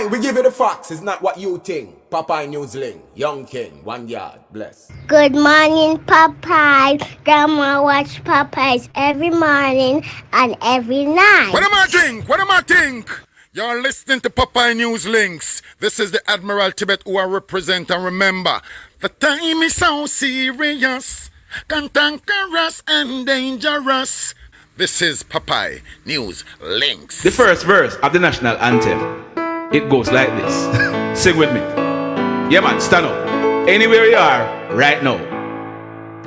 Aye, we give you the facts. It's not what you think. Popeye Newsling, Young King, 1 yard, bless. Good morning, Popeye. Grandma watch Popeyes every morning and every What night. am I think? What am I think? You're listening to Popeye News Links. This is the Admiral Tibet who I represent, and remember, the time is so serious, cantankerous and dangerous. This is Popeye News Links. The first verse of the national anthem, it goes like this. Sing with me. Yeah, man, stand up. Anywhere you are right now,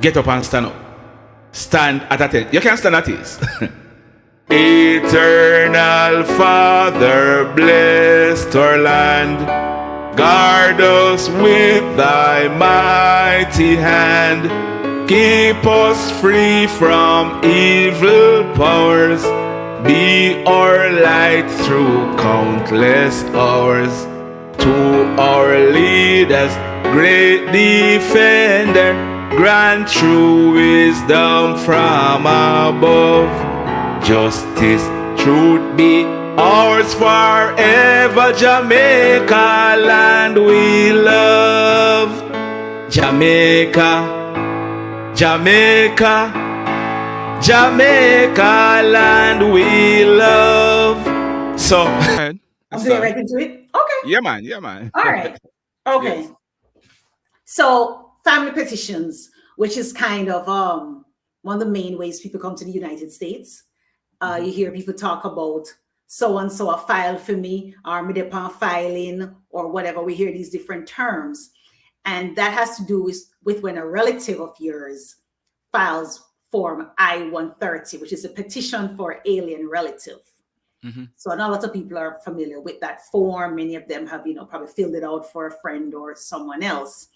get up and stand up. Stand at attention. You can stand at ease. Eternal Father, bless our land. Guard us with thy mighty hand. Keep us free from evil powers. Be our light through countless hours. To our leaders, great defender, grant true wisdom from above. Justice, truth be ours forever. Jamaica, land we love. Jamaica, Jamaica, Jamaica, land we love. So, I'm getting right into it. Okay. yeah, man, yeah, man. All right. Okay. Yes. So family petitions, which is kind of one of the main ways people come to the United States. You hear people talk about so and so a file for me, or me upon filing, or whatever. We hear these different terms, and that has to do with when a relative of yours files Form I-130, which is a petition for alien relative. So I know a lot of people are familiar with that form. Many of them have, probably filled it out for a friend or someone else.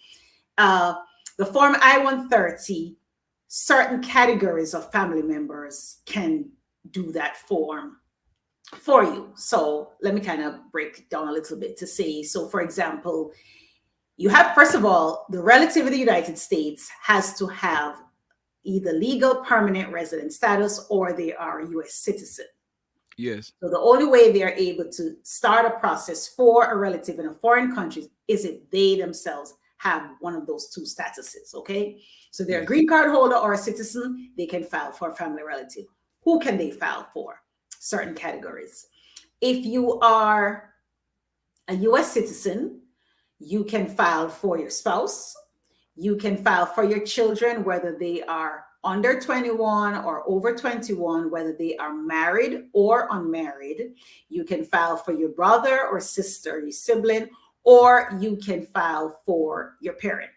The Form I-130, certain categories of family members can do that form for you. So let me kind of break it down a little bit to say, so for example, you have, first of all, the relative of the United States has to have either legal permanent resident status or they are a U.S. citizen. Yes. So the only way they're able to start a process for a relative in a foreign country is if they themselves have one of those two statuses, okay? So they're a green card holder or a citizen, they can file for a family relative. Who can they file for? Certain categories. If you are a U.S. citizen, you can file for your spouse. You can file for your children, whether they are under 21 or over 21, whether they are married or unmarried. You can file for your brother or sister, your sibling, or you can file for your parent.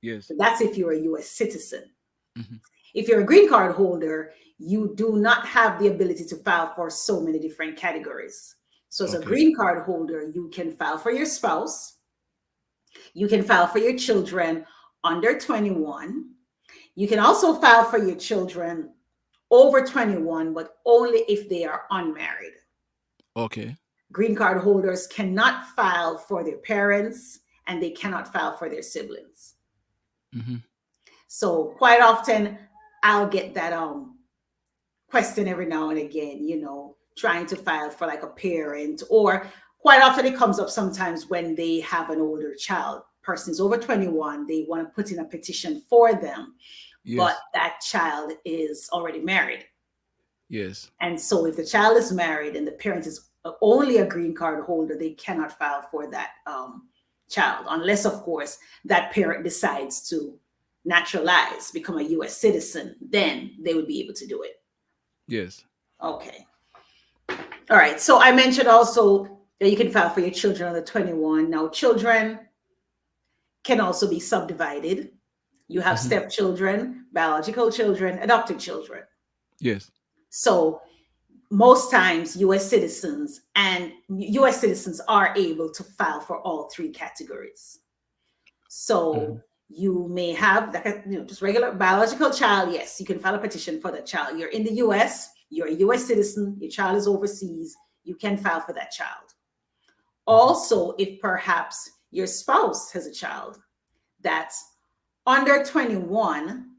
Yes. So that's if you're a U.S. citizen. If you're a green card holder, you do not have the ability to file for so many different categories. So as a green card holder, you can file for your spouse. You can file for your children under 21. You can also file for your children over 21, but only if they are unmarried. Okay. Green card holders cannot file for their parents and they cannot file for their siblings. So quite often I'll get that question every now and again, trying to file for like a parent, or quite often it comes up sometimes when they have an older child. Person is over 21, they want to put in a petition for them, but that child is already married. Yes. And so if the child is married and the parent is only a green card holder, they cannot file for that child, unless, of course, that parent decides to naturalize, become a U.S. citizen, then they would be able to do it. Yes. Okay. All right. So I mentioned also that you can file for your children under 21. Now, children can also be subdivided. You have stepchildren, biological children, adopted children. Yes. So most times U.S. citizens are able to file for all three categories. So you may have just regular biological child. Yes, you can file a petition for that child. You're in the U.S., you're a U.S. citizen, your child is overseas, you can file for that child. Also, if perhaps your spouse has a child that's under 21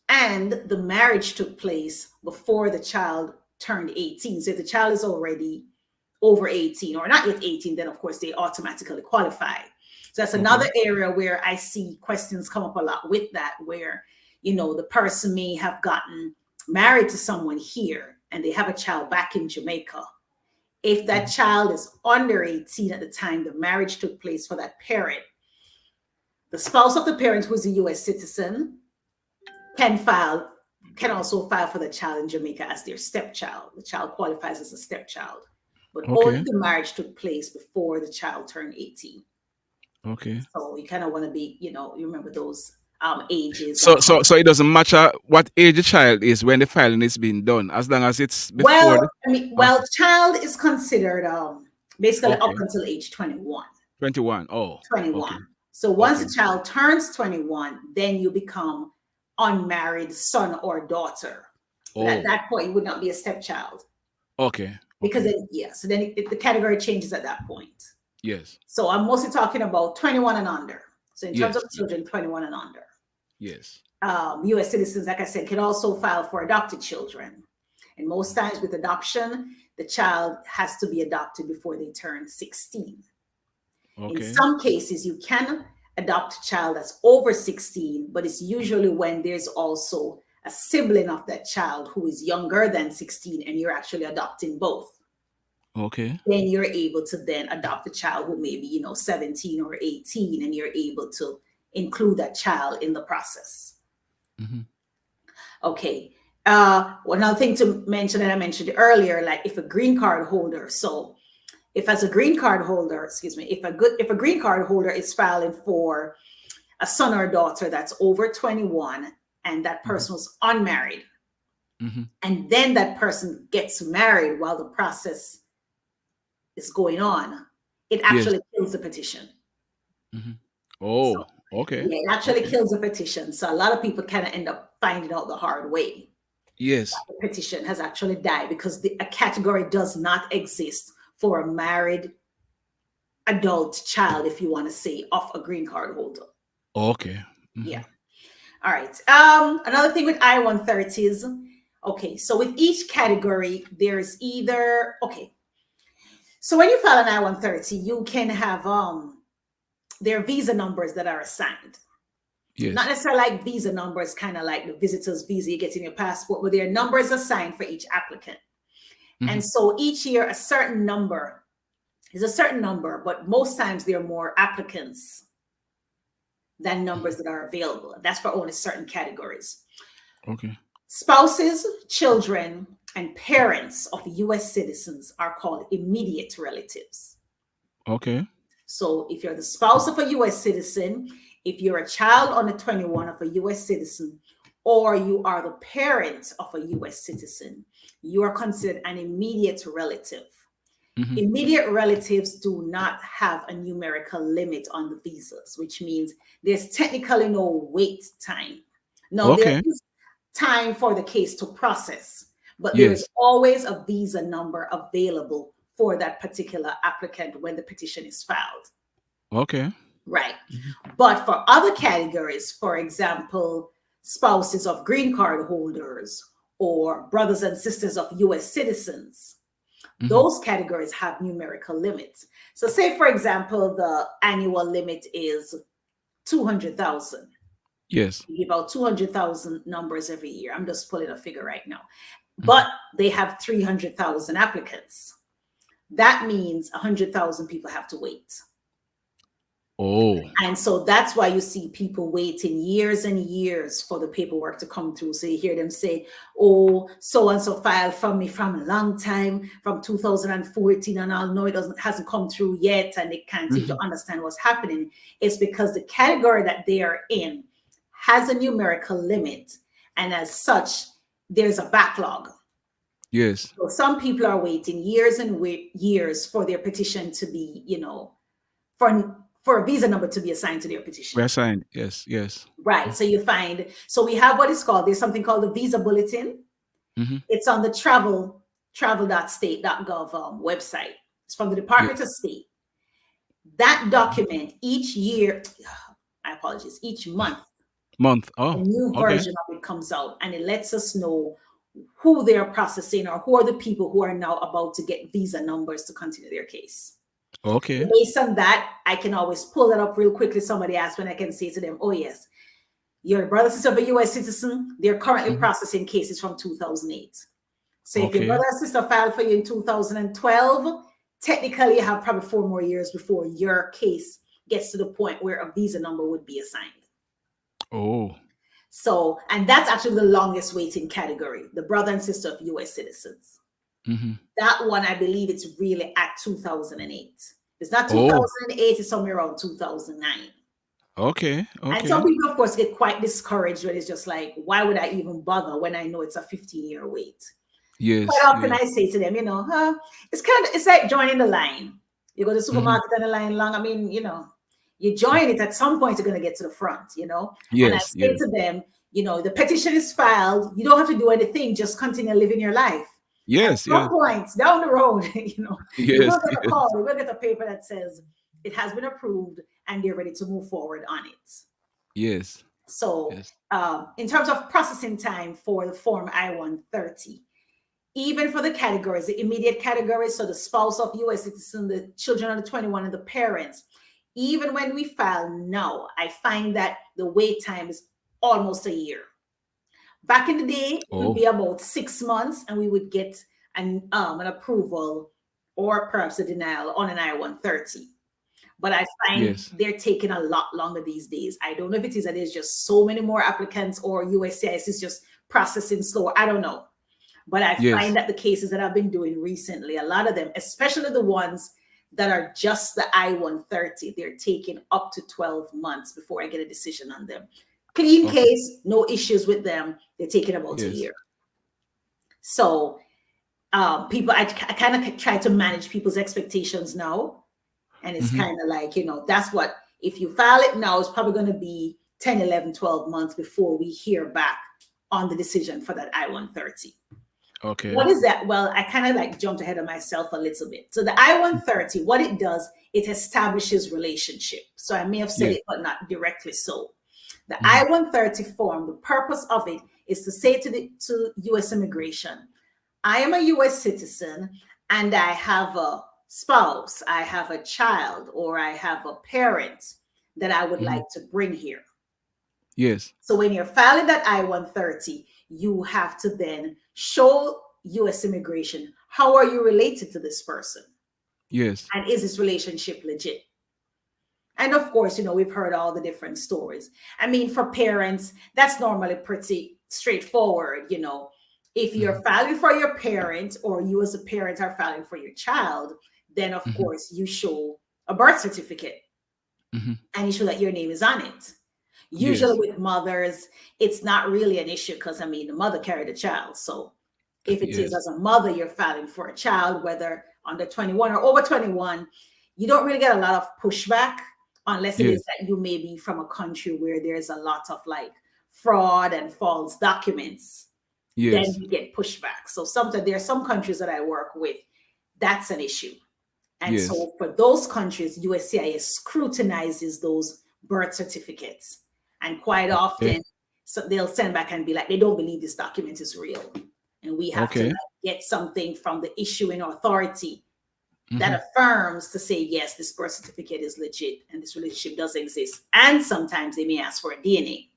and the marriage took place before the child turned 18. So if the child is already over 18 or not yet 18, then of course they automatically qualify. So that's another area where I see questions come up a lot with that, where, you know, the person may have gotten married to someone here and they have a child back in Jamaica. If that child is under 18 at the time the marriage took place for that parent, the spouse of the parent who's a US citizen can also file for the child in Jamaica as their stepchild. The child qualifies as a stepchild, but only if the marriage took place before the child turned 18. Okay. So you kind of want to be, you know, you remember those ages. So it doesn't matter what age the child is when the filing is being done, as long as it's before. Child is considered basically up until age 21. 21. Oh. 21. Okay. So once the child turns 21, then you become unmarried son or daughter. Oh. At that point, you would not be a stepchild. Okay. Because then, so then the category changes at that point. Yes. So I'm mostly talking about 21 and under. So in terms of children, 21 and under. Yes. US citizens, like I said, can also file for adopted children. And most times with adoption, the child has to be adopted before they turn 16. Okay. In some cases, you can adopt a child that's over 16, but it's usually when there's also a sibling of that child who is younger than 16 and you're actually adopting both. Okay. Then you're able to then adopt a child who may be, you know, 17 or 18, and you're able to include that child in the process. Okay. Another thing to mention that I mentioned earlier, like if a green card holder, if a green card holder is filing for a son or daughter that's over 21 and that person was unmarried, and then that person gets married while the process is going on, it actually kills the petition. Okay. Yeah, it actually kills the petition. So a lot of people kind of end up finding out the hard way. Yes. The petition has actually died because a category does not exist for a married adult child, if you want to say, of a green card holder. Okay. Yeah. All right. Another thing with I-130s. Okay. So with each category, there's either, so when you file an I-130, you can have, there are visa numbers that are assigned. Yes. Not necessarily like visa numbers, kind of like the visitor's visa you get in your passport, but there are numbers assigned for each applicant. And so each year, a certain number is a certain number, but most times there are more applicants than numbers that are available. That's for only certain categories. Okay. Spouses, children, and parents of US citizens are called immediate relatives. Okay. So if you're the spouse of a US citizen, if you're a child under 21 of a US citizen, or you are the parent of a US citizen, you are considered an immediate relative. Immediate relatives do not have a numerical limit on the visas, which means there's technically no wait time. No, there is time for the case to process, but there's always a visa number available for that particular applicant when the petition is filed. Okay. Right. But for other categories, for example, spouses of green card holders or brothers and sisters of US citizens, those categories have numerical limits. So say, for example, the annual limit is 200,000. Yes. You give out 200,000 numbers every year. I'm just pulling a figure right now. But they have 300,000 applicants. That means 100,000 people have to wait. Oh. And so that's why you see people waiting years and years for the paperwork to come through. So you hear them say, oh, so-and-so filed from me from a long time, from 2014, and I'll know hasn't come through yet, and they can't seem to understand what's happening. It's because the category that they are in has a numerical limit. And as such, there's a backlog. Yes. So some people are waiting years and years for their petition to be, for a visa number to be assigned to their petition. Reassigned, yes. Right. So so we have what is called, there's something called the Visa Bulletin. It's on the travel.state.gov website. It's from the Department of State. That document each month. A new version of it comes out, and it lets us know who they're processing or who are the people who are now about to get visa numbers to continue their case. Okay. Based on that, I can always pull that up real quickly. Somebody asked when I can say to them, oh yes, your brother sister of a US citizen, they're currently processing cases from 2008. So if your brother or sister filed for you in 2012, technically you have probably 4 more years before your case gets to the point where a visa number would be assigned. Oh. So, and that's actually the longest waiting category, the brother and sister of US citizens. That one, I believe it's really at 2008. It's not 2008, it's somewhere around 2009. Okay. And some people, of course, get quite discouraged when it's just like, why would I even bother when I know it's a 15-year wait? Yes. Quite often I say to them, it's like joining the line. You go to the supermarket and the line long. I mean, you join it at some point, you're going to get to the front, Yes, and I say to them, the petition is filed. You don't have to do anything. Just continue living your life. Yes. At some point down the road, you will Yes, get a call. You will get a paper that says it has been approved and they're ready to move forward on it. Yes. So in terms of processing time for the Form I-130, even for the categories, the immediate categories, so the spouse of U.S. citizen, the children under 21, and the parents, even when we file now, I find that the wait time is almost a year. Back in the day, it would be about 6 months, and we would get an approval or perhaps a denial on an I-130. But I find they're taking a lot longer these days. I don't know if it is that there's just so many more applicants or USCIS is just processing slower. I don't know. But I find that the cases that I've been doing recently, a lot of them, especially the ones that are just the I-130, they're taking up to 12 months before I get a decision on them. Clean case, no issues with them. They're taking about a year. So people, I kind of try to manage people's expectations now. And it's kind of like, that's what, if you file it now, it's probably going to be 10, 11, 12 months before we hear back on the decision for that I-130. Okay. What is that? Well, I kind of like jumped ahead of myself a little bit. So the I-130, what it does, it establishes relationship. So I may have said it, but not directly so. The I-130 form, the purpose of it is to say to U.S. immigration, I am a U.S. citizen and I have a spouse, I have a child, or I have a parent that I would like to bring here. Yes. So when you're filing that I-130, you have to then show U.S. immigration, how are you related to this person? Yes. And is this relationship legit? And of course, we've heard all the different stories. I mean, for parents, that's normally pretty straightforward. If you're filing for your parent or you as a parent are filing for your child, then of course you show a birth certificate and you show that your name is on it. Usually with mothers, it's not really an issue because, the mother carried a child. So if it is as a mother, you're filing for a child, whether under 21 or over 21, you don't really get a lot of pushback unless it is that you may be from a country where there's a lot of like fraud and false documents. Then you get pushback. So sometimes there are some countries that I work with, that's an issue. And so for those countries, USCIS scrutinizes those birth certificates. And quite often, so they'll send back and be like, they don't believe this document is real. And we have to get something from the issuing authority that affirms to say, yes, this birth certificate is legit and this relationship does exist. And sometimes they may ask for a DNA.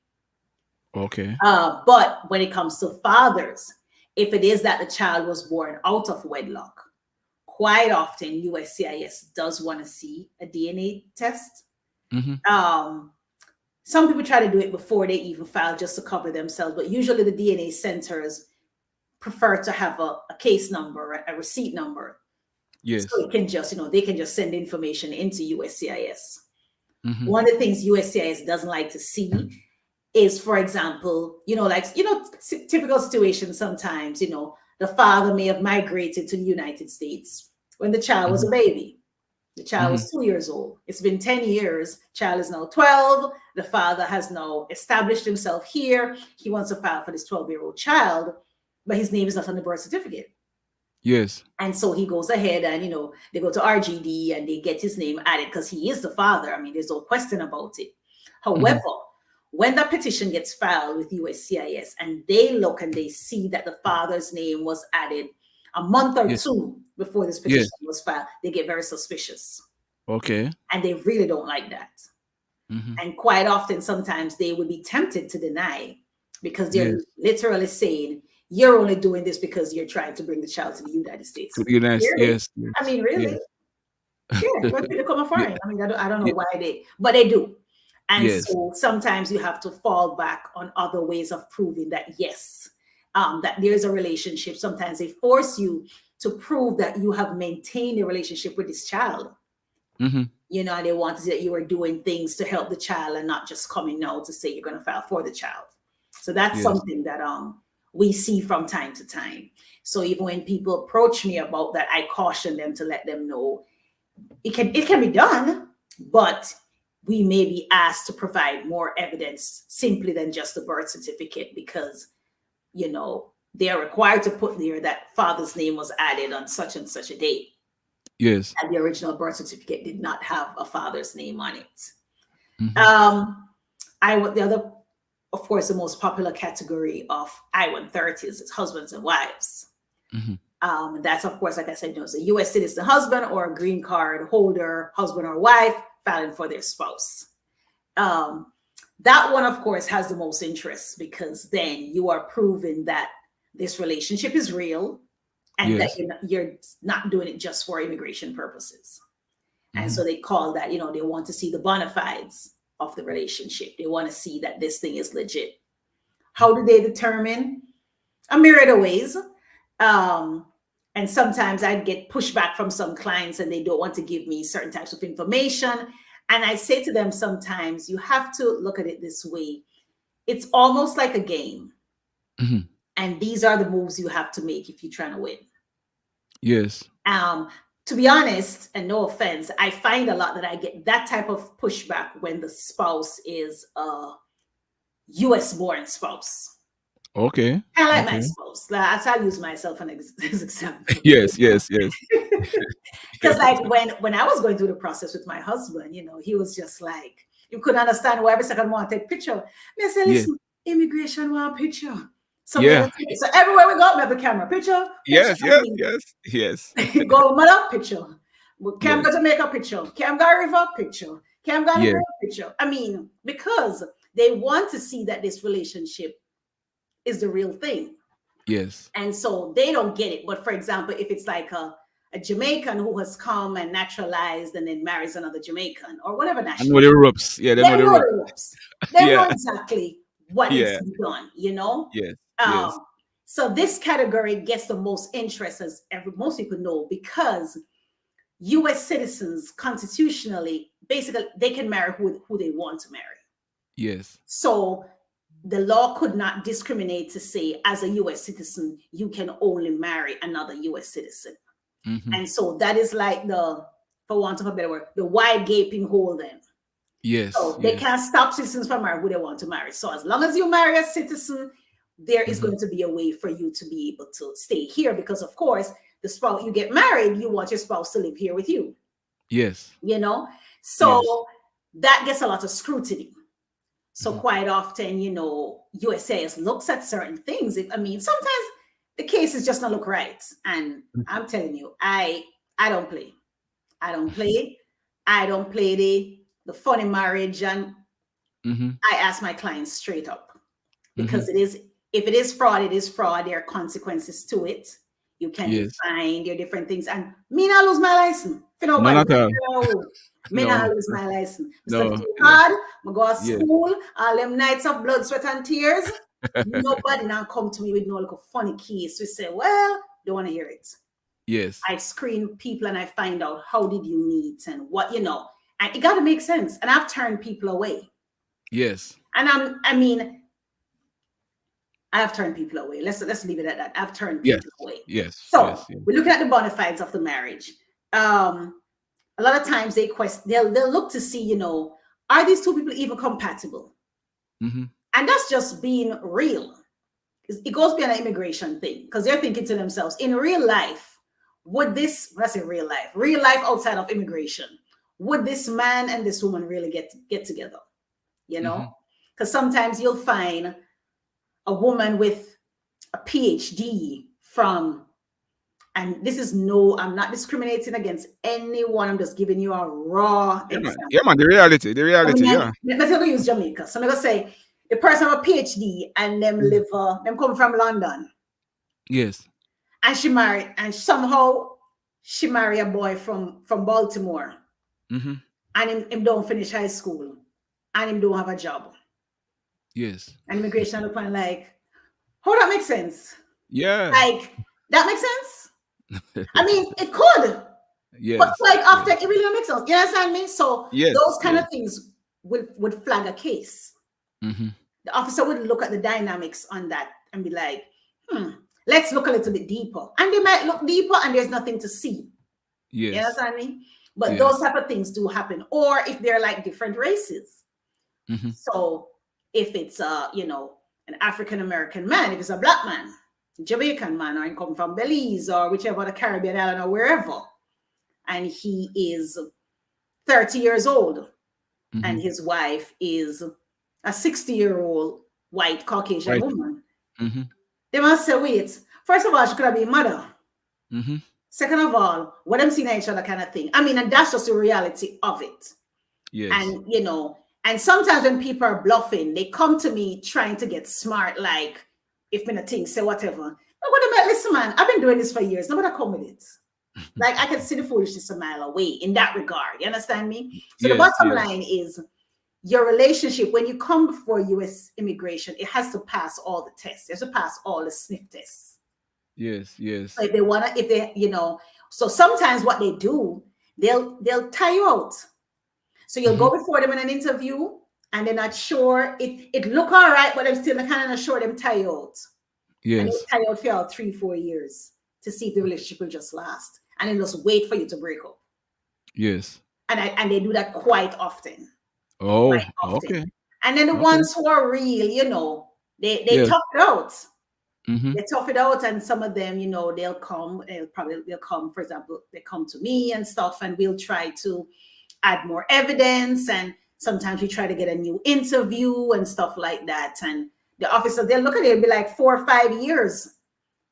Okay. But when it comes to fathers, if it is that the child was born out of wedlock, quite often USCIS does want to see a DNA test. Some people try to do it before they even file just to cover themselves, but usually the DNA centers prefer to have a case number, a receipt number. Yes. So it can just, they can just send information into USCIS. One of the things USCIS doesn't like to see is, for example, typical situations sometimes, the father may have migrated to the United States when the child was a baby. The child was 2 years old. It's been 10 years. Child is now 12. The father has now established himself here. He wants to file for this 12-year-old child, but his name is not on the birth certificate. Yes. And so he goes ahead and, they go to RGD and they get his name added because he is the father. I mean, there's no question about it. However, when the petition gets filed with USCIS and they look and they see that the father's name was added a month or two before this petition was filed, they get very suspicious. Okay. And they really don't like that. And quite often, sometimes they would be tempted to deny because they're literally saying, you're only doing this because you're trying to bring the child to the United States. To the United States, yes. I mean, really? Sure, when people come foreign. I mean, I don't know why but they do. And so sometimes you have to fall back on other ways of proving that, yes, that there's a relationship. Sometimes they force you to prove that you have maintained a relationship with this child. You know, they want to see that you are doing things to help the child and not just coming now to say you're going to file for the child. So that's something that we see from time to time. So even when people approach me about that, I caution them to let them know it can be done, but we may be asked to provide more evidence simply than just the birth certificate because, you know, they are required to put there that father's name was added on such and such a date. Yes. And the original birth certificate did not have a father's name on it. The other, of course, the most popular category of I-130s is husbands and wives. That's, of course, like I said, you know, it's a U.S. citizen husband or a green card holder, husband or wife, filing for their spouse. That one, of course, has the most interest because then you are proving that this relationship is real and that you're not doing it just for immigration purposes. And so they call that, you know, they want to see the bona fides of the relationship. They want to see that this thing is legit. How do they determine? A myriad of ways. And sometimes I get pushback from some clients and they don't want to give me certain types of information. And I say to them sometimes, you have to look at it this way. It's almost like a game. And these are the moves you have to make if you're trying to win. Yes. To be honest, and no offense, I find a lot that I get that type of pushback when the spouse is a US born spouse. Okay. I like my spouse. Like, I'll use myself as an example. Yes. Because like when I was going through the process with my husband, you know, he was just like, you couldn't understand why every second want to take picture. Me say, listen, immigration want picture. So everywhere we go, we have the camera. Picture. Yes. Go mother, picture. Cam go Jamaica, picture. Cam go River, picture. Cam go River, picture. I mean, because they want to see that this relationship is the real thing. Yes. And so they don't get it. But for example, if it's like a Jamaican who has come and naturalized and then marries another Jamaican or whatever nationality. I know the ropes. Yeah, they know the ropes. They know exactly what needs to be done, you know? Yes. So this category gets the most interest, as most people know, because U.S. citizens constitutionally, basically, they can marry who they want to marry. Yes. So the law could not discriminate to say, as a U.S. citizen, you can only marry another U.S. citizen. And so that is like for want of a better word, the wide gaping hole then. Yes. So they can't stop citizens from marrying who they want to marry. So as long as you marry a citizen, there is going to be a way for you to be able to stay here because, of course, the spouse, you get married, you want your spouse to live here with you. Yes. You know? So that gets a lot of scrutiny. So quite often, you know, USCIS looks at certain things. Sometimes the cases just not look right. And I'm telling you, I don't play. I don't play. I don't play the funny marriage. And I ask my clients straight up because if it is fraud, it is fraud. There are consequences to it. You can be fined, there are different things. And me not lose my license. Me not lose my license. Mr. Hard, I go to school, all them nights of blood, sweat, and tears. Nobody now come to me with no little funny case. We say, well, don't want to hear it. Yes. I screen people and I find out how did you meet and what, you know, and it got to make sense. And I've turned people away. Yes. And I've turned people away. Let's leave it at that. I've turned people away. Yes. So we're looking at the bona fides of the marriage. A lot of times they'll look to see, you know, are these two people even compatible? And that's just being real. It goes beyond an immigration thing because they're thinking to themselves, in real life, would this, when I say real life outside of immigration, would this man and this woman really get together? You know? Because sometimes you'll find a woman with a PhD from, and this is I'm not discriminating against anyone. I'm just giving you a raw example. Yeah, man, the reality, yeah. Let's go use Jamaica. So I'm gonna say the person have a PhD and them them come from London. Yes. And she married, and somehow she married a boy from Baltimore. And him don't finish high school, and him don't have a job. Yes. And immigration look on like, how that makes sense? Yeah. Like, that makes sense? I mean, it could. Yes. But like after it really don't make sense. You understand me? So those kind of things would flag a case. The officer would look at the dynamics on that and be like, let's look a little bit deeper. And they might look deeper and there's nothing to see. Yes. You understand me? But those type of things do happen. Or if they're like different races. So if it's an African-American man, if it's a black man, Jamaican man, or he come from Belize or whichever the Caribbean island or wherever, and he is 30 years old and his wife is a 60-year-old white Caucasian woman, they must say, wait, first of all, she could have been mother. Second of all, what I'm seeing each other kind of thing. I mean, and that's just the reality of it. Yes. And, and sometimes when people are bluffing, they come to me trying to get smart, like, if me a thing, say whatever. But what about, listen, man, I've been doing this for years. Nobody come with it. Like, I can see the foolishness a mile away in that regard. You understand me? So the bottom line is your relationship, when you come before U.S. immigration, it has to pass all the tests. It has to pass all the sniff tests. Yes. So if they want to, so sometimes what they do, they'll tie you out. So you'll go before them in an interview and they're not sure. It look all right, but I'm still kind of not sure them tie you out. Yes. And they tie you out for about 3-4 years to see if the relationship will just last. And then just wait for you to break up. Yes. And they do that quite often. Oh, quite often. okay. And then the ones who are real, they tough it out. They tough it out, and some of them, they'll come, for example, they come to me and stuff, and we'll try to add more evidence, and sometimes we try to get a new interview and stuff like that. And the officers, they'll look at it, it'll be like 4 or 5 years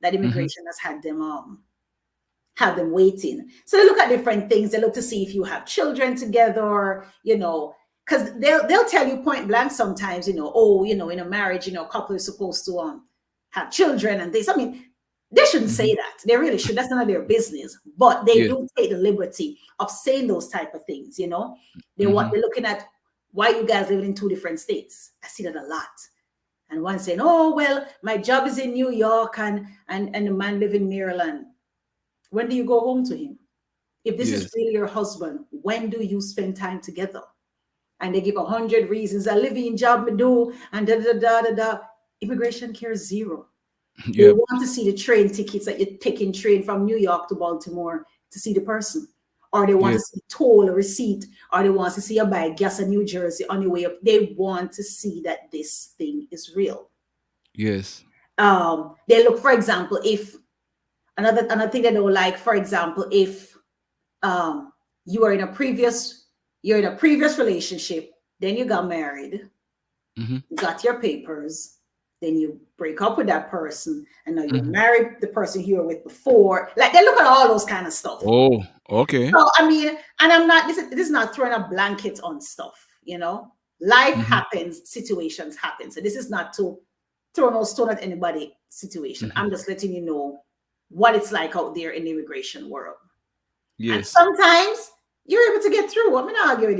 that immigration has had them have them waiting. So they look at different things. They look to see if you have children together, because they'll tell you point blank sometimes, in a marriage, a couple is supposed to have children and this. I mean, they shouldn't say that. They really should. That's none of their business. But they do take the liberty of saying those type of things, They're looking at why you guys living in 2 different states. I see that a lot. And one saying, oh, well, my job is in New York and the man live in Maryland. When do you go home to him? If this is really your husband, when do you spend time together? And they give 100 reasons. I live in job me do and da. Immigration cares zero. They want to see the train tickets that you're taking train from New York to Baltimore to see the person. Or they want to see toll, a receipt, or they want to see you buy gas in New Jersey on your way up. They want to see that this thing is real. Yes. They look, for example, if another thing they don't like, for example, if you're in a previous relationship, then you got married, you got your papers, then you break up with that person, and now you're married the person you were with before. Like, they look at all those kind of stuff. Oh, okay. So I mean, and I'm not, this is not throwing a blanket on stuff, Life happens, situations happen. So this is not to throw no stone at anybody situation. I'm just letting you know what it's like out there in the immigration world. Yes. And sometimes you're able to get through. I'm not arguing with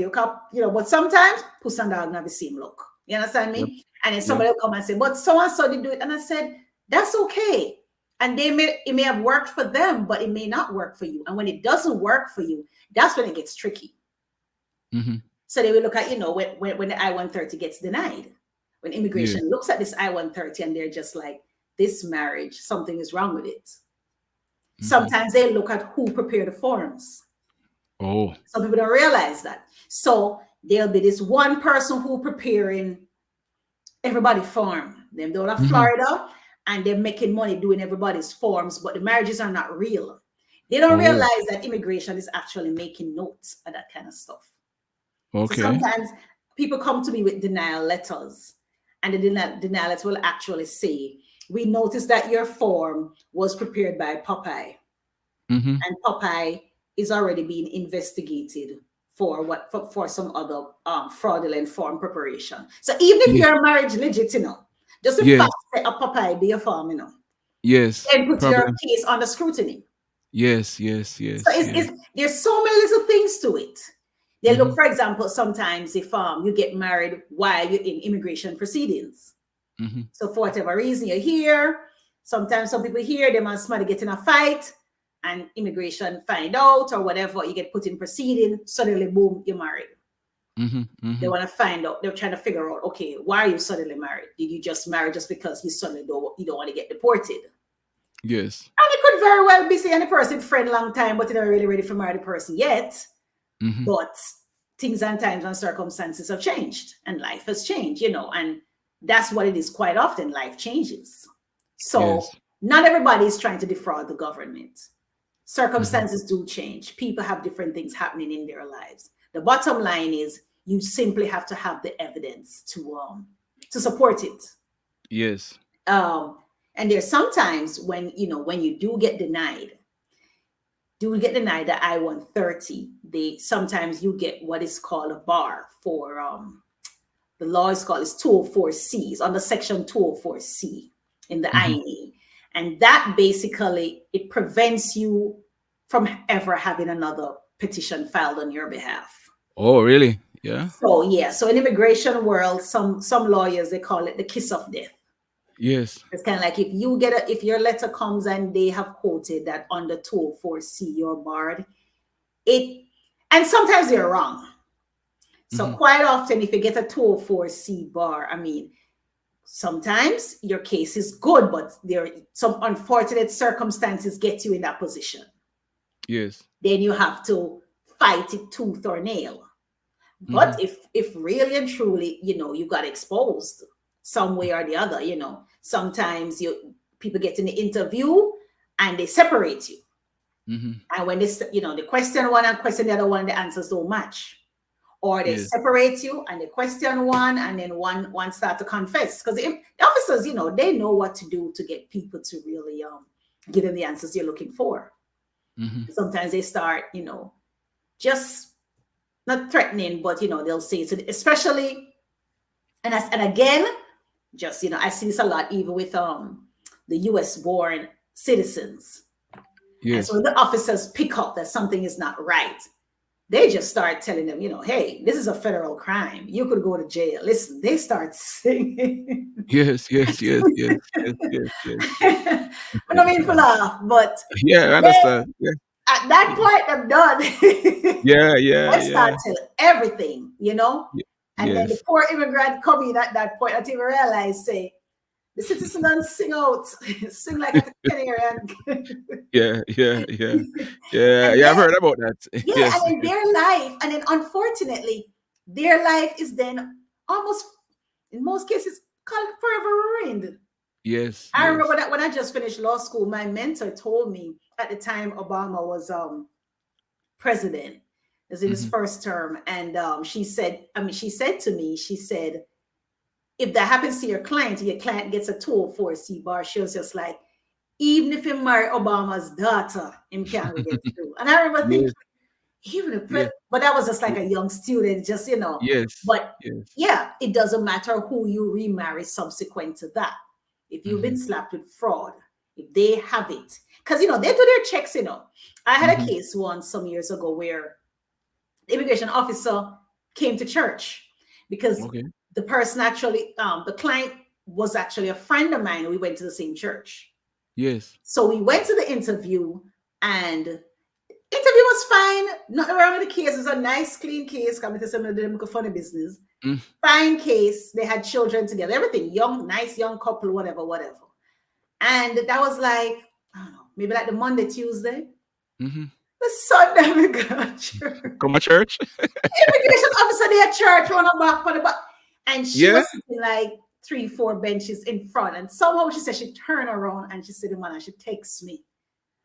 you, but sometimes puss and dog have the same look. You understand me? Yep. And then somebody will come and say, but so-and-so did do it. And I said, that's okay. And it may have worked for them, but it may not work for you. And when it doesn't work for you, that's when it gets tricky. So they will look at, when the I-130 gets denied. When immigration looks at this I-130 and they're just like, this marriage, something is wrong with it. Sometimes they look at who prepared the forms. Oh. Some people don't realize that. So there'll be this one person who preparing everybody form. Them down in Florida, and they're making money doing everybody's forms, but the marriages are not real. They don't realize that immigration is actually making notes of that kind of stuff. Okay. So sometimes people come to me with denial letters, and the denial letter will actually say, we noticed that your form was prepared by Popeye, and Popeye is already being investigated for some other fraudulent form preparation. So even if you're marriage legit, just the fact that a Popeye be a form, Yes. and put your case under scrutiny. Yes. So there's so many little things to it. They look, for example, sometimes if you get married while you're in immigration proceedings. So for whatever reason you're here, sometimes some people here, they must somebody get in a fight and immigration find out or whatever, you get put in proceeding, suddenly boom, you're married. They want to find out, they're trying to figure out, okay, why are you suddenly married? Did you just marry just because you suddenly you don't want to get deported? Yes. And it could very well be saying the person friend long time, but you're not really ready to marry the person yet. But things and times and circumstances have changed and life has changed, and that's what it is quite often. Life changes. So not everybody is trying to defraud the government. Circumstances do change. People have different things happening in their lives. The bottom line is you simply have to have the evidence to support it. Yes. And there's sometimes when you do get denied the I-130, sometimes you get what is called a bar for the law is 204C. It's under section 204C in the INE. And that basically, it prevents you from ever having another petition filed on your behalf. Oh, really? Yeah. So in immigration world, some lawyers, they call it the kiss of death. Yes. It's kind of like if your letter comes and they have quoted that under 204C you're barred, and sometimes they're wrong. So quite often, if you get a 204C bar, sometimes your case is good, but some unfortunate circumstances get you in that position. Yes. Then you have to fight it tooth or nail. But if really and truly, you got exposed some way or the other, sometimes people get in the interview and they separate you. And when they question one and question the other one, the answers don't match. Or they separate you and they question one, and then one start to confess. Because the officers, they know what to do to get people to really give them the answers you're looking for. Sometimes they start, just not threatening, but they'll say so, especially, and again, just I see this a lot even with the US born citizens. Yes. And so the officers pick up that something is not right. They just start telling them, hey, this is a federal crime. You could go to jail. Listen, they start singing. Yes. I don't mean to laugh, but yeah, I understand. Yeah. At that point, I'm done. They start telling everything, And then the poor immigrant coming at that point, I didn't even realize, say, the citizens sing out, sing like a canary. Yeah, I've heard about that. Yeah, and then their life, and then unfortunately, their life is then almost, in most cases, called forever ruined. Yes. I remember that when I just finished law school, my mentor told me at the time Obama was president. It was in his first term. And she said to me, if that happens to your client, if your client gets a 204C bar, she was just like, even if you marry Obama's daughter, him can't get through. And I remember thinking, even if, but that was just like a young student, just, Yes. But it doesn't matter who you remarry subsequent to that. If you've been slapped with fraud, if they have it, because, they do their checks, I had a case once some years ago where the immigration officer came to church because the person actually, the client was actually a friend of mine. We went to the same church. Yes. So we went to the interview and the interview was fine. Nothing wrong with the case. It was a nice, clean case. Coming to some of them funny business. Fine case. They had children together. Everything. Young, nice young couple, whatever. And that was like, I don't know, maybe like the Monday, Tuesday. The Sunday we got church. Come to church? Immigration officer there at church on the back. And she was sitting like 3-4 benches in front. And somehow she said she turned around and she said, man, she texts me.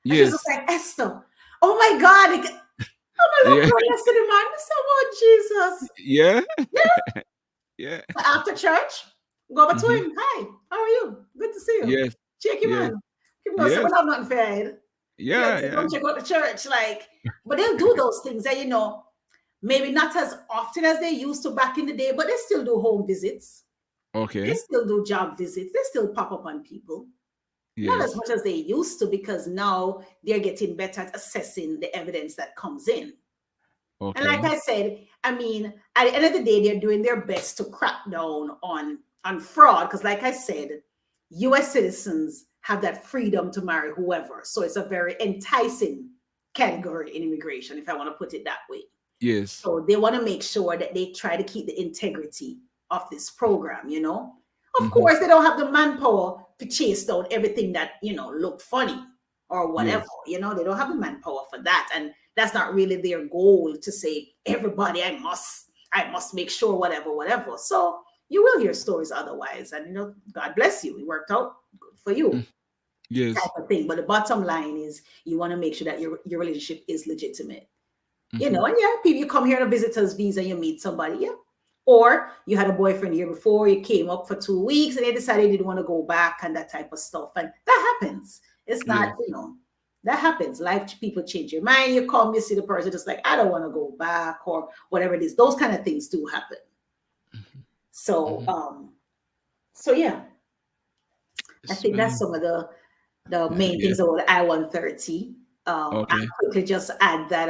And she was like, Esther, oh my God. I'm a Yeah. little yesterday, man. I said, oh, Jesus. Yeah. Yeah. So after church, go over to Mhm. him. Hi, how are you? Good to see you. Yes. Shake him Yes. hand. Give him no say, Yes. but I'm not fair. Yeah, Yeah. they Yeah. don't check out the church. Like, but they'll do those things that, maybe not as often as they used to back in the day, but they still do home visits. They Okay. still do job visits. They still pop up on people. Not as Yes. much as they used to, because now they're getting better at assessing the evidence that comes in. And like Okay. I said, I mean, at the end of the day, they're doing their best to crack down on fraud. Because like I said, US citizens have that freedom to marry whoever. So it's a very enticing category in immigration, if I want to put it that way. Yes. So they want to make sure that they try to keep the integrity of this program, Of course, they don't have the manpower to chase down everything that, look funny or whatever, Yes. They don't have the manpower for that. And that's not really their goal to say, everybody, I must make sure whatever. So you will hear stories otherwise. And, God bless you. It worked out good for you. Yes. Type of thing. But the bottom line is you want to make sure that your relationship is legitimate. And people, you come here on a visitor's visa, you meet somebody, or you had a boyfriend here before, you came up for 2 weeks and they decided they didn't want to go back and that type of stuff. And that happens. It's not, that happens. Life, people change your mind. You come, you see the person just like, I don't want to go back or whatever it is. Those kind of things do happen. So, yeah, I think that's some of the main things about I-130. I'll quickly just add that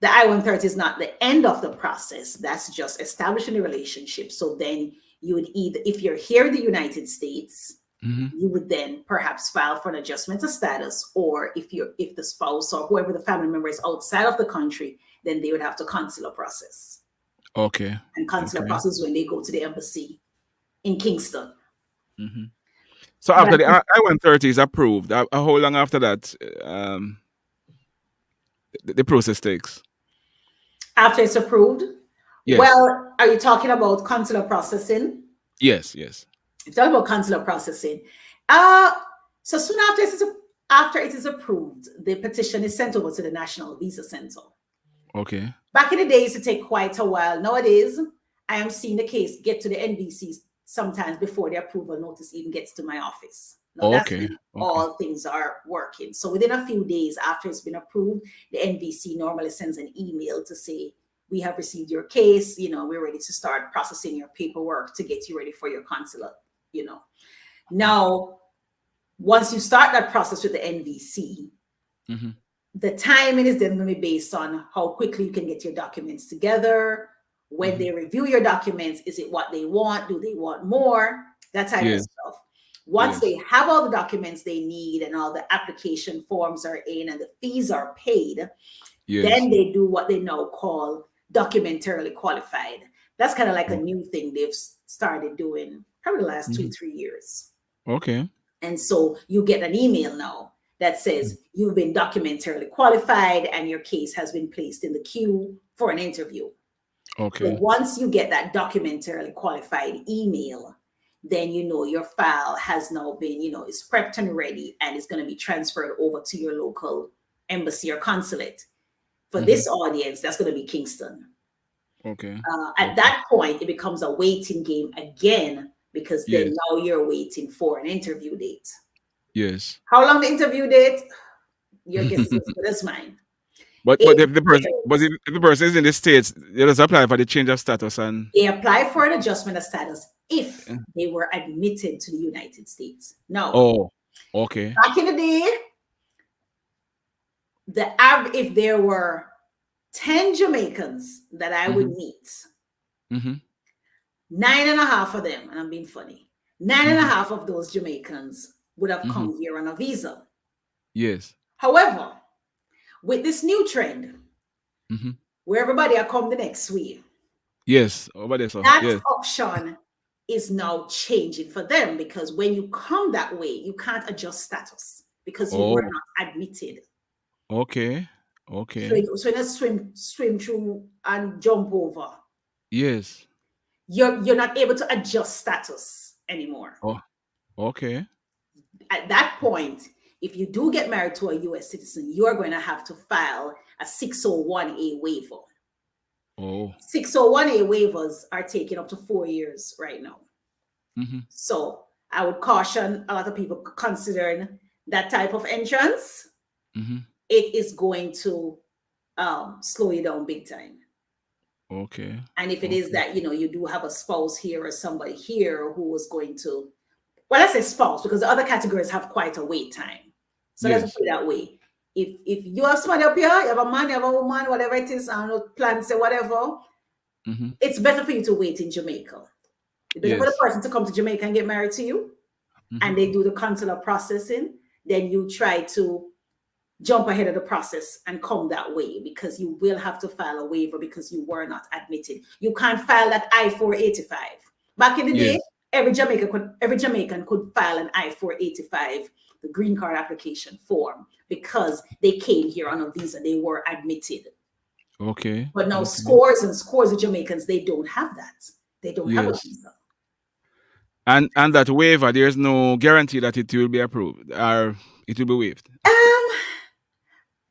the I-130 is not the end of the process. That's just establishing a relationship. So then you would either, if you're here in the United States, you would then perhaps file for an adjustment of status, or if the spouse or whoever the family member is outside of the country, then they would have to consular process. Okay. And consular process when they go to the embassy in Kingston. So after the I-130 is approved, how long after that the process takes? After it's approved? Yes. Well, are you talking about consular processing? Yes. If you're talking about consular processing, so soon after it is approved, the petition is sent over to the National Visa Center. Okay. Back in the day, it used to take quite a while. Nowadays, I am seeing the case get to the NVC sometimes before the approval notice even gets to my office. Now, that's when all things are working. So within a few days after it's been approved, the NVC normally sends an email to say, we have received your case, we're ready to start processing your paperwork to get you ready for your consulate, Now, once you start that process with the NVC, the timing is then going to be based on how quickly you can get your documents together. When they review your documents, is it what they want? Do they want more? That type of stuff. Once they have all the documents they need and all the application forms are in and the fees are paid, then they do what they now call documentarily qualified. That's kind of like a new thing they've started doing probably the last 2-3 years. Okay. And so you get an email now that says you've been documentarily qualified and your case has been placed in the queue for an interview. Okay. So once you get that documentarily qualified email, then your file has now been, is prepped and ready and it's going to be transferred over to your local embassy or consulate. For this audience, that's going to be Kingston. Okay. At that point, it becomes a waiting game again, because then now you're waiting for an interview date. Yes. How long the interview date? Your guess is as good as mine. But if the person is in the States, they just apply for the change of status and they apply for an adjustment of status if they were admitted to the United States. No. Oh, okay. Back in the day, if there were 10 Jamaicans that I would meet, 9.5 of them, and I'm being funny, 9.5 of those Jamaicans would have come here on a visa. Yes. However, with this new trend, where everybody are come the next way, yes, over there, that option is now changing for them, because when you come that way, you can't adjust status because you were not admitted. Okay. So you swim through and jump over. Yes. You're not able to adjust status anymore. Oh, okay. At that point, if you do get married to a U.S. citizen, you're going to have to file a 601A waiver. Oh. 601A waivers are taking up to 4 years right now. So I would caution a lot of people considering that type of entrance. It is going to slow you down big time. Okay. And if it is that, you do have a spouse here or somebody here who is going to, well, let's say spouse, because the other categories have quite a wait time. So let's put it that way. If you have somebody up here, you have a man, you have a woman, whatever it is, I don't know, plans or whatever, it's better for you to wait in Jamaica. It's better for the person to come to Jamaica and get married to you, and they do the consular processing, then you try to jump ahead of the process and come that way, because you will have to file a waiver because you were not admitted. You can't file that I-485. Back in the day, every Jamaican could file an I-485, the green card application form, because they came here on a visa. They were admitted. Okay. But now scores and scores of Jamaicans, they don't have that. They don't have a visa. And that waiver, there's no guarantee that it will be approved or it will be waived.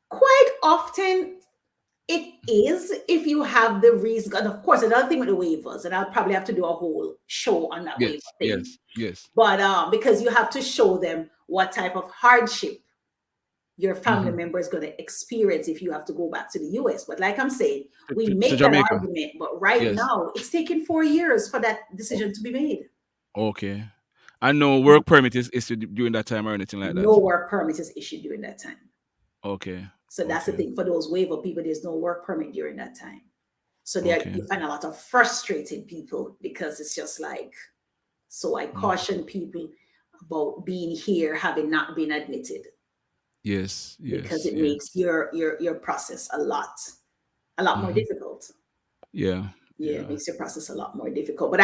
Quite often it is, if you have the reason. And of course, another thing with the waivers, and I'll probably have to do a whole show on that waiver thing. Yes. But because you have to show them what type of hardship your family member is going to experience if you have to go back to the US. But like I'm saying, we make that argument, but right now it's taking 4 years for that decision to be made. Okay. And no work permit is issued during that time or anything like that? No work permit is issued during that time. Okay. So that's the thing for those waiver people, there's no work permit during that time. So you find a lot of frustrated people because it's just like, so I caution people about being here, having not been admitted. Yes. Because it makes your process a lot more difficult. Yeah. It makes your process a lot more difficult. But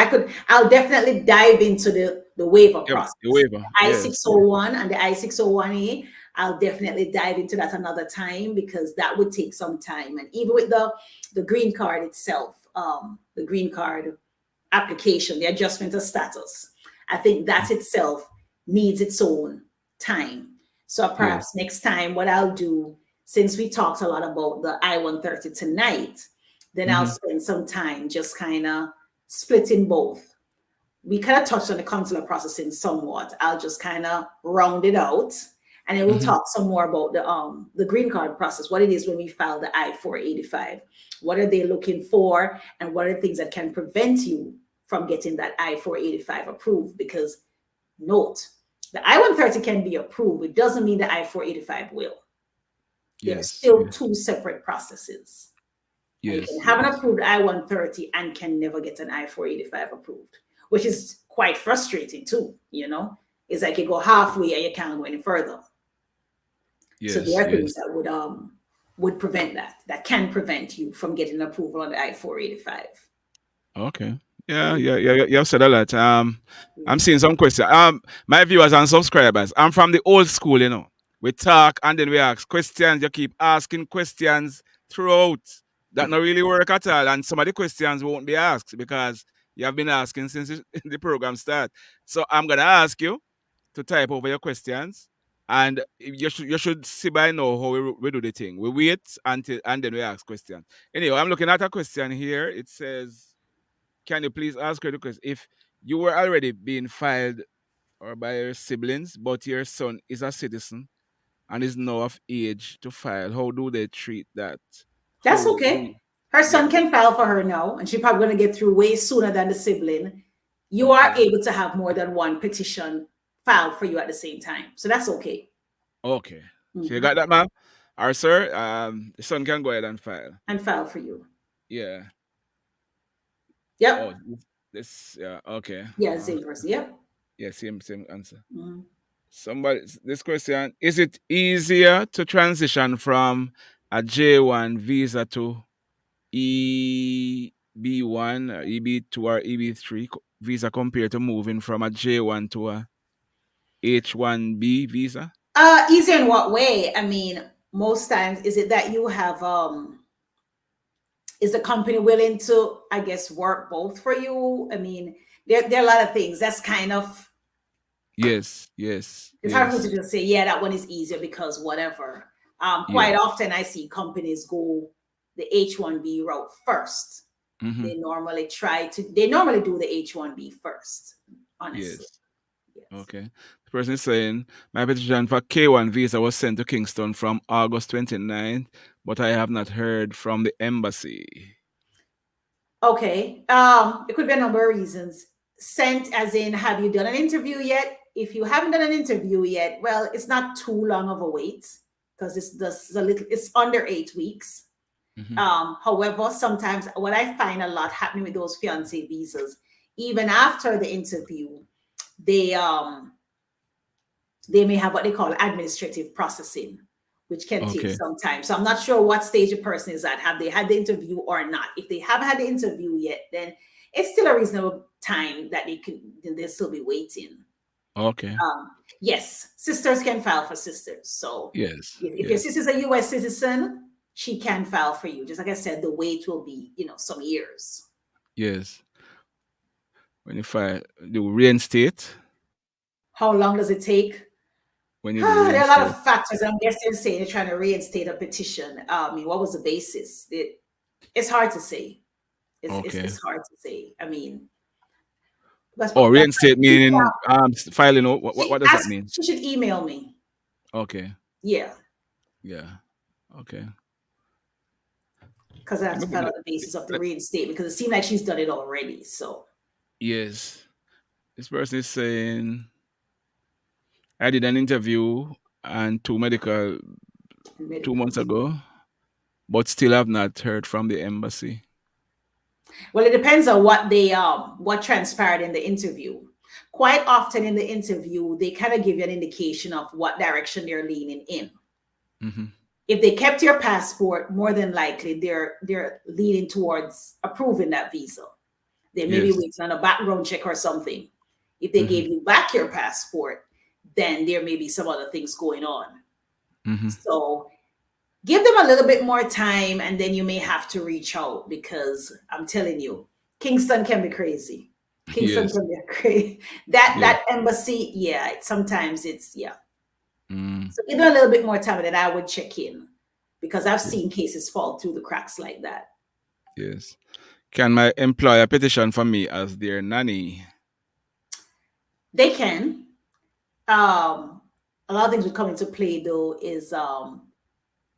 I'll definitely dive into the waiver process. The waiver. I-601 and the I-601A. I'll definitely dive into that another time, because that would take some time. And even with the green card itself, the green card application, the adjustment of status, I think that itself needs its own time. So perhaps next time what I'll do, since we talked a lot about the I-130 tonight, then I'll spend some time just kind of splitting both. We kind of touched on the consular processing somewhat. I'll just kind of round it out, and then we'll talk some more about the green card process, what it is when we file the I-485. What are they looking for, and what are the things that can prevent you from getting that I-485 approved? Because note, the I-130 can be approved. It doesn't mean the I-485 will. There's still two separate processes. You can have an approved I-130 and can never get an I-485 approved, which is quite frustrating too, It's like you go halfway and you can't go any further. So there are things that would prevent that can prevent you from getting approval on the I-485. Okay. Yeah. You have said a lot. I'm seeing some questions. My viewers and subscribers, I'm from the old school, We talk and then we ask questions. You keep asking questions throughout. That not really work at all. And some of the questions won't be asked because you have been asking since the program started. So I'm going to ask you to type over your questions. And you should see by now how we do the thing. We wait and then we ask questions. Anyway, I'm looking at a question here. It says, can you please ask her the question? If you were already being filed or by your siblings, but your son is a citizen and is now of age to file, how do they treat that? That's okay. Her son can file for her now, and she's probably going to get through way sooner than the sibling. You are able to have more than one petition filed for you at the same time. So that's okay. Okay. So you got that, ma'am? Or sir, the son can go ahead and file. And file for you. Yeah. Yep. Oh, okay. Yeah, same person. Yep. Yeah, same answer. This question, is it easier to transition from a J1 visa to EB1, or EB2 or EB3 visa compared to moving from a J1 to a H1B visa? Easier in what way? I mean, most times, is it that you have is the company willing to, I guess, work both for you? I mean, there are a lot of things. That's kind of Yes. It's hard for me to just say, yeah, that one is easier because whatever. Quite often I see companies go the H-1B route first. Mm-hmm. They normally do the H-1B first, honestly. Yes. Okay. The person is saying, my petition for K1 visa was sent to Kingston from August 29th, but I have not heard from the embassy. Okay. It could be a number of reasons. Sent as in, have you done an interview yet? If you haven't done an interview yet, well, it's not too long of a wait because it's under 8 weeks. Mm-hmm. However, sometimes what I find a lot happening with those fiancé visas, even after the interview, they may have what they call administrative processing, which can take some time. So I'm not sure what stage a person is at. Have they had the interview or not? If they haven't had the interview yet, then it's still a reasonable time that they'll still be waiting. Okay. Yes, sisters can file for sisters. So yes, if your sister's a U.S. citizen, she can file for you. Just like I said, the wait will be, some years. Yes. When you file, do reinstate? How long does it take? When you There are a lot of factors. I'm guessing they're saying they're trying to reinstate a petition. I mean, what was the basis? It's hard to say. It's hard to say. I mean, reinstate meaning filing. What does that mean? She should email me. Okay. Yeah. Yeah. Okay. Because I have to find out the basis of the reinstatement because it seemed like she's done it already. So. Yes. This person is saying, I did an interview and 2 medical 2 months ago, but still have not heard from the embassy. Well, it depends on what transpired in the interview. Quite often in the interview, they kind of give you an indication of what direction they're leaning in. Mm-hmm. If they kept your passport, more than likely they're leaning towards approving that visa. They may be waiting on a background check or something. If they gave you back your passport, then there may be some other things going on. Mm-hmm. So give them a little bit more time and then you may have to reach out because I'm telling you, Kingston can be crazy. Kingston can be crazy. That embassy, sometimes it's, So give them a little bit more time and then I would check in because I've seen cases fall through the cracks like that. Yes. Can my employer petition for me as their nanny? They can. A lot of things would come into play though is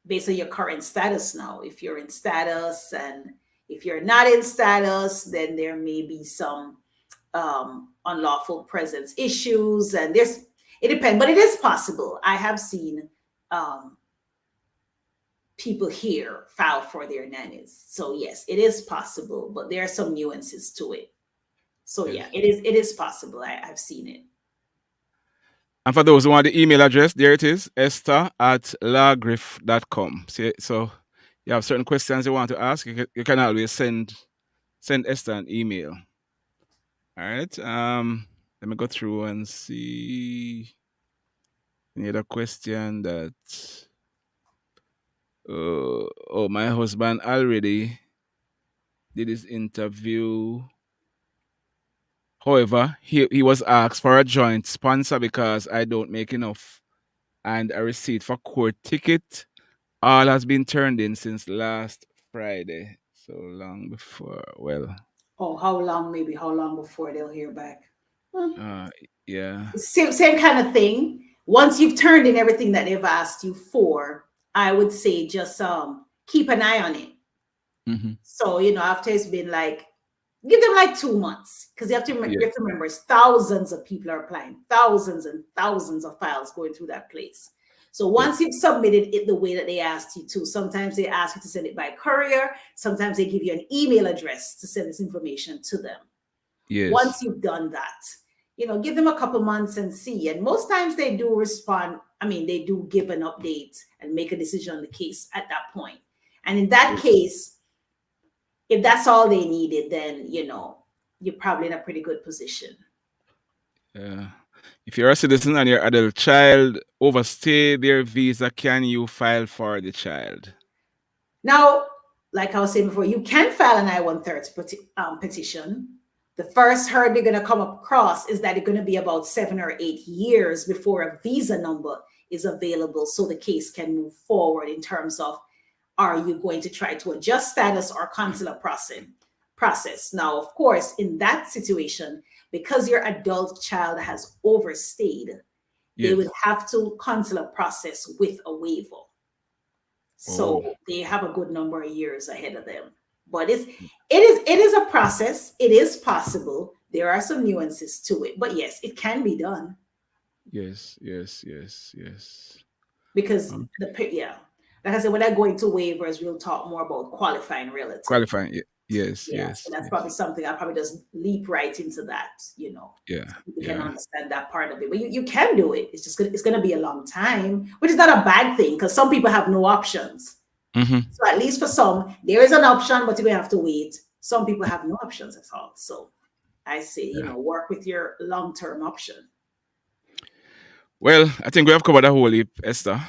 based on your current status now. If you're in status and if you're not in status, then there may be some unlawful presence issues and it depends, but it is possible. I have seen people here file for their nannies. So yes, it is possible, but there are some nuances to it. So it is possible. I've seen it. And for those who want the email address, there it is, esther@lagriff.com. So you have certain questions you want to ask, you can always send Esther an email. All right. Let me go through and see any other question that my husband already did his interview. However, he was asked for a joint sponsor because I don't make enough and a receipt for court ticket. All has been turned in since last Friday. So long before, how long before they'll hear back? Same kind of thing. Once you've turned in everything that they've asked you for, I would say just keep an eye on it. Mm-hmm. So, after it's been give them 2 months because you have to remember it's thousands of people are applying, thousands and thousands of files going through that place. So once you've submitted it the way that they asked you to, sometimes they ask you to send it by courier. Sometimes they give you an email address to send this information to them. Yes. Once you've done that, give them a couple months and see. And most times they do respond. I mean, they do give an update and make a decision on the case at that point. And in that case, if that's all they needed, then, you're probably in a pretty good position. Yeah. If you're a citizen and your adult child overstay their visa, can you file for the child? Now, like I was saying before, you can file an I-130 petition. The first hurdle they're going to come across is that it's going to be about 7 or 8 years before a visa number is available so the case can move forward in terms of, are you going to try to adjust status or consular process? Now, of course, in that situation, because your adult child has overstayed, they would have to consular process with a waiver. So they have a good number of years ahead of them. But it is a process. It is possible. There are some nuances to it, but yes, it can be done. Yes. Because like I said, when I go into waivers, we'll talk more about qualifying relatives. Qualifying, yes. So that's probably something I'll probably just leap right into that, you can understand that part of it. But you can do it. It's just it's gonna be a long time, which is not a bad thing because some people have no options. So at least for some, there is an option, but you have to wait. Some people have no options at all. So I say, work with your long-term option. Well, I think we have covered the whole heap, Esther.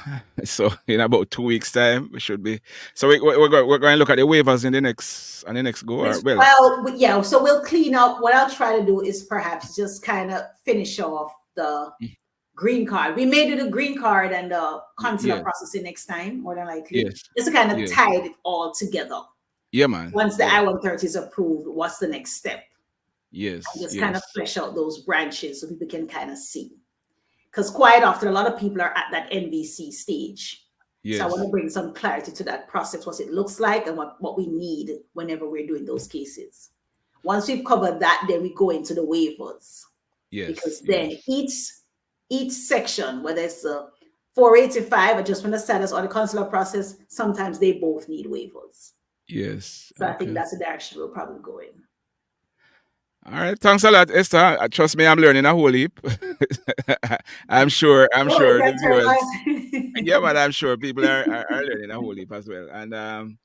So in about 2 weeks' time, we should be. So we're going to look at the waivers in the next go. So we'll clean up. What I'll try to do is perhaps just kind of finish off the green card. We may do the green card and the consular processing next time, more than likely. Just to kind of tie it all together. Yeah, man. Once the I-130 is approved, what's the next step? Yes. And just kind of flesh out those branches so people can kind of see. Because quite often, a lot of people are at that NVC stage. Yes. So I want to bring some clarity to that process, what it looks like and what we need whenever we're doing those cases. Once we've covered that, then we go into the waivers. Yes. Because then each section, whether it's a 485, adjustment of status, or the consular process, sometimes they both need waivers. Yes. So I think that's the direction we'll probably go in. All right, thanks a lot, Esther. Trust me, I'm learning a whole heap. I'm sure the viewers. Yeah, but I'm sure people are learning a whole heap as well. And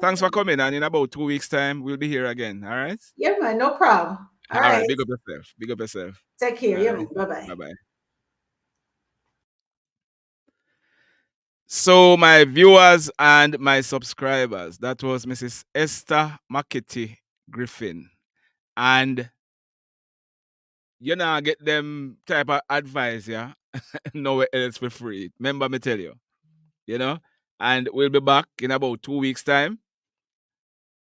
thanks for coming. And in about 2 weeks' time, we'll be here again. All right? Yeah, man, no problem. All right. Big up yourself. Take care. Yeah, man. Bye-bye. Bye-bye. So, my viewers and my subscribers, that was Mrs. Esther McKitty Griffin. And get them type of advice, nowhere else for free. Remember me tell you, and we'll be back in about 2 weeks' time.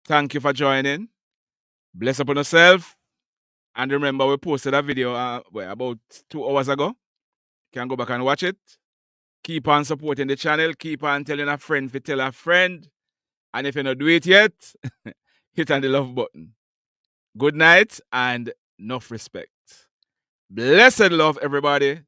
Thank you for joining. Bless upon yourself. And remember, we posted a video about 2 hours ago. You can go back and watch it. Keep on supporting the channel. Keep on telling a friend to tell a friend. And if you don't do it yet, hit on the love button. Good night and enough respect. Blessed love, everybody.